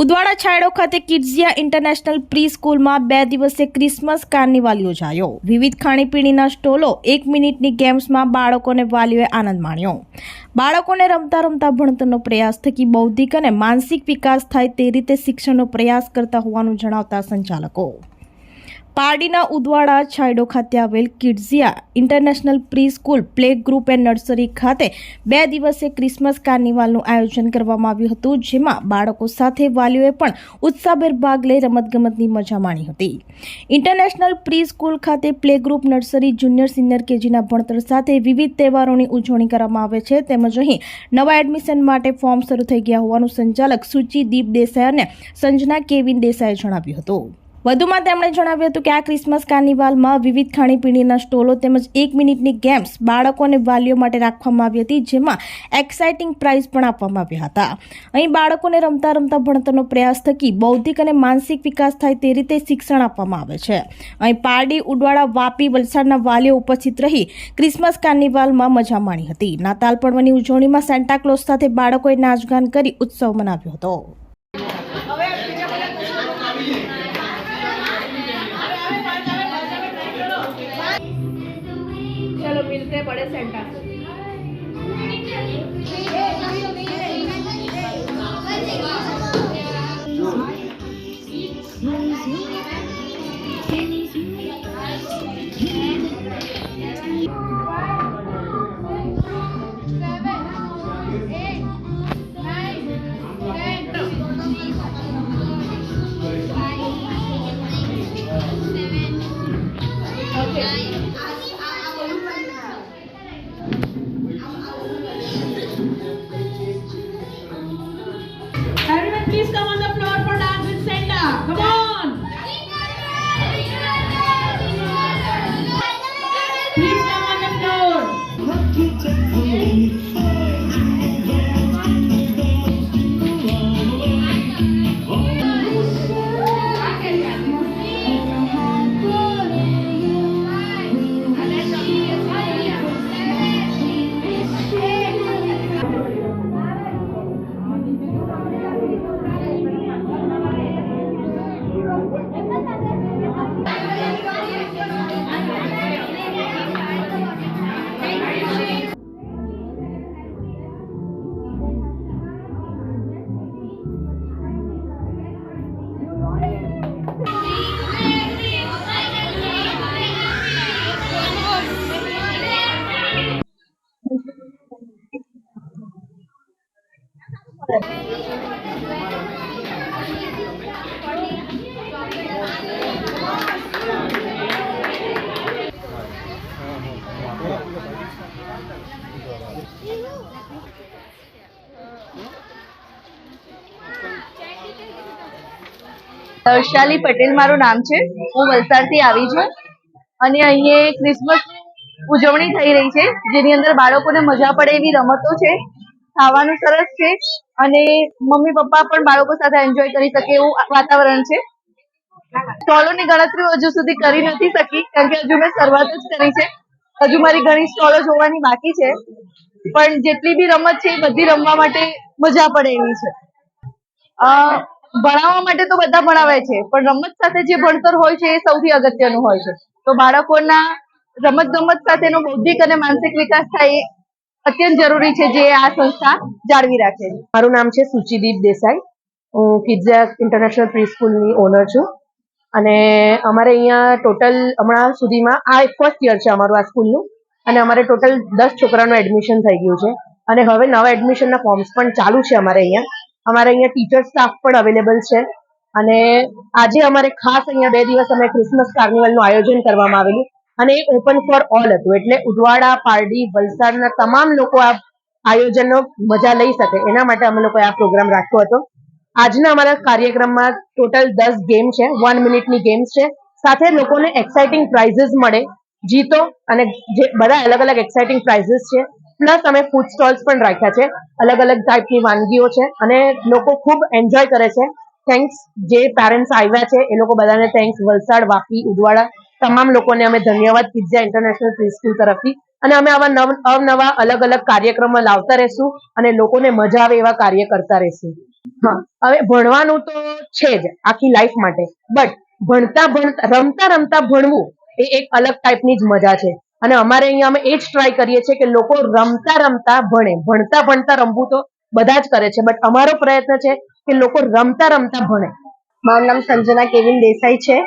ઉદવાડા છાયડો ખાતે કિડ્ઝિયા international pre સ્કૂલમાં 2 દિવસીય ક્રિસમસ કાર્નિવાલ યોજાયો। વિવિધ ખાણીપીણીના સ્ટોલો, 1 મિનિટની ગેમ્સમાં બાળકોને વાલીઓએ આનંદ માણ્યો। બાળકોને રમતા રમતા ભણતરનો પ્રયાસ થકી બૌદ્ધિક અને માનસિક વિકાસ થાય તે રીતે શિક્ષણનો પ્રયાસ કરતા હોવાનું જણાવતા સંચાલકો પારડીના ઉદવાડા છાયડો ખાતે આવેલ Kidzia international pre school play group and nursery ખાતે 2 દિવસીય ક્રિસમસ કાર્નિવાલનું આયોજન કરવામાં આવ્યું હતું, જેમાં બાળકો સાથે વાલીઓએ પણ ઉત્સાહભેર ભાગ લઈ રમતગમતની મજા માણી હતી। ઇન્ટરનેશનલ પ્રી સ્કૂલ ખાતે play group, nursery, junior, senior કેજીના ભણતર સાથે વિવિધ તહેવારોની ઉજવણી કરવામાં આવે છે, તેમજ અહીં નવા એડમિશન માટે ફોર્મ શરૂ થઈ ગયા હોવાનું સંચાલક સુચિદીપ દેસાઈ અને સંજના કેવિન દેસાઈએ જણાવ્યું હતું। વધુમાં તેમણે જણાવ્યું હતું કે આ ક્રિસમસ કાર્નિવાલમાં વિવિધ ખાણીપીણીના સ્ટોલો તેમજ 1 મિનિટની ગેમ્સ બાળકો અને વાલીઓ માટે રાખવામાં આવી હતી, જેમાં એક્સાઇટિંગ પ્રાઇઝ પણ આપવામાં આવ્યા હતા। અહીં બાળકોને રમતા રમતા ભણતરનો પ્રયાસ થકી બૌદ્ધિક અને માનસિક વિકાસ થાય તે રીતે શિક્ષણ આપવામાં આવે છે। અહીં પારડી, ઉદવાડા, વાપી, વલસાડના વાલીઓ ઉપસ્થિત રહી ક્રિસમસ કાર્નિવાલમાં મજા માણી હતી। નાતાલ પર્વની ઉજવણીમાં સેન્ટા ક્લોઝ સાથે બાળકોએ નાચગાન કરી ઉત્સવ મનાવ્યો હતો। चलो मिलते हैं बड़े सेंटा से। Everyone, please come on the floor for dance with Santa. Come on. Please come on the floor. દર્શાલી Patel મારું નામ છે। હું વલસાડથી આવી છું અને અહીંયા ક્રિસમસ ઉજવણી થઈ રહી છે, જેની અંદર બાળકોને મજા પડે એવી રમતો છે, ખાવાનું સરસ છે અને મમ્મી પપ્પા પણ બાળકો સાથે એન્જોય કરી શકે એવું વાતાવરણ છે। સ્ટોલોની ગણતરી હજુ સુધી કરી નથી શકી, કારણ કે હજુ મેં શરૂઆત જ કરી છે। હજુ મારી ઘણી સ્ટોલો જોવાની બાકી છે, પણ જેટલી બી રમત છે એ બધી રમવા માટે મજા પડે એવી છે। ભણાવવા માટે તો બધા ભણાવે છે, પણ રમત સાથે જે ભણતર હોય છે એ સૌથી અગત્યનું હોય છે। તો બાળકોના રમત ગમત સાથેનો બૌદ્ધિક અને માનસિક વિકાસ થાય એ અત્યંત જરૂરી છે, જે આ સંસ્થા જાળવી રાખે છે। મારું નામ છે સુચિદીપ દેસાઈ। હું કિડ્ઝિયા ઇન્ટરનેશનલ પ્રી સ્કૂલની ઓનર છું અને અમારે અહીંયા ટોટલ હમણાં સુધીમાં આ ફર્સ્ટ યર છે અમારું આ સ્કૂલનું, અને અમારે ટોટલ 10 છોકરાનું એડમિશન થઈ ગયું છે અને હવે નવા એડમિશનના ફોર્મ્સ પણ ચાલુ છે અમારે અહીંયા। અમારે અહીંયા ટીચર સ્ટાફ પણ અવેલેબલ છે અને આજે અમારે ખાસ અહીંયા 2 દિવસ અમે ક્રિસમસ કાર્નિવલનું આયોજન કરવામાં આવેલું અને એ ઓપન ફોર ઓલ હતું, એટલે ઉદવાડા, પારડી, વલસાડના તમામ લોકો આ આયોજનનો મજા લઈ શકે એના માટે અમે લોકોએ આ પ્રોગ્રામ રાખ્યો હતો। આજના અમારા કાર્યક્રમમાં ટોટલ 10 ગેમ છે, 1 મિનિટની ગેમ્સ છે, સાથે લોકોને એક્સાઇટિંગ પ્રાઇઝીસ મળે, જીતો, અને જે બધા અલગ અલગ એક્સાઇટિંગ પ્રાઇઝીસ છે। પ્લસ અમે ફૂડ સ્ટોલ્સ પણ રાખ્યા છે, અલગ અલગ ટાઈપની વાનગીઓ છે અને લોકો ખૂબ એન્જોય કરે છે। થેન્ક્સ જે પેરેન્ટ્સ આવ્યા છે એ લોકો બધાને થેન્ક્સ। વલસાડ, વાપી, ઉદવાડા તમામ લોકોને અમે ધન્યવાદ કિડ્ઝિયા ઇન્ટરનેશનલ પ્રી સ્કૂલ તરફથી, અને અમે આવા અવનવા અલગ અલગ કાર્યક્રમો લાવતા રહેશું અને લોકોને મજા આવે એવા કાર્ય કરતા રહેશું। હા, હવે ભણવાનું તો છે જ આખી લાઈફ માટે, બટ રમતા રમતા ભણવું એ એક અલગ ટાઈપની જ મજા છે. અને અમારે અહીંયા અમે એ જ ટ્રાય કરીએ છીએ કે લોકો રમતા રમતા ભણે. ભણતા ભણતા રમવું તો બધા જ કરે છે, બટ અમારો પ્રયત્ન છે કે લોકો રમતા રમતા ભણે. મારું નામ સંજના કેવિન દેસાઈ છે.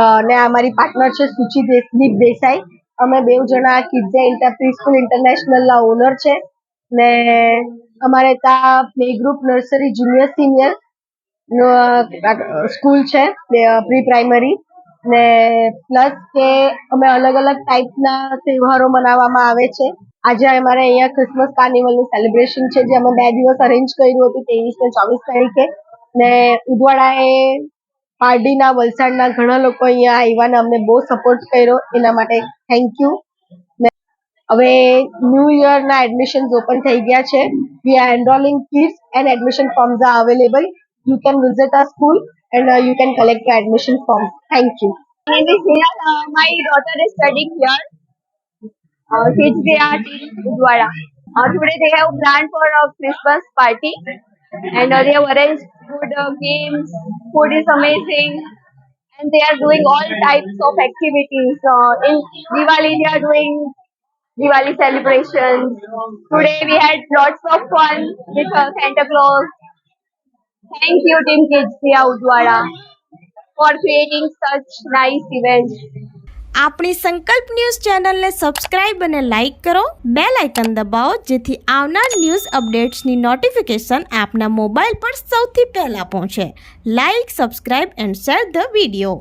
અને અમારી પાર્ટનર છે સુચિ દીપ દેસાઈ. અમે બે જણા કિડ્ઝિયા પ્રી સ્કૂલ ઇન્ટરનેશનલના ઓનર છે. ને અમારે ત્યાં play group, nursery, junior, senior school છે, પ્રી પ્રાઇમરી. ને પ્લસ કે અમે અલગ અલગ ટાઈપના તહેવારો મનાવવામાં આવે છે. આજે અમારે અહીંયા ક્રિસમસ કાર્નિવલનું સેલિબ્રેશન છે, જે અમે 2 દિવસ અરેન્જ કર્યું હતું, 23 ને 24 તારીખે. ને ઉદવાડાએ પારડીના, વલસાડના ઘણા લોકો અહીંયા આવ્યા ને અમને બહુ સપોર્ટ કર્યો, એના માટે થેન્ક યુ. હવે ન્યૂ યરના એડમિશન્સ ઓપન થઈ ગયા છે. We are enrolling kids and admission forms are available. You can visit our school and you can collect your admission form. Thank you. My name is Neha. My daughter is studying here. Kids, they are in Udwara. Today they have planned for a Christmas party and they have arranged good games. Food is amazing and they are doing all types of activities. In Diwali, they are doing Diwali celebrations. Today we had lots of fun with Santa Claus. Thank you, Team Kids Dia Udwara, for creating such nice events. આપણી સંકલ્પ news ચેનલને subscribe અને like કરો, bell icon દબાવો, જેથી આવનાર news અપડેટ્સની notification આપના mobile પર સૌથી પહેલાં પહોંચે. Like, subscribe and share the video.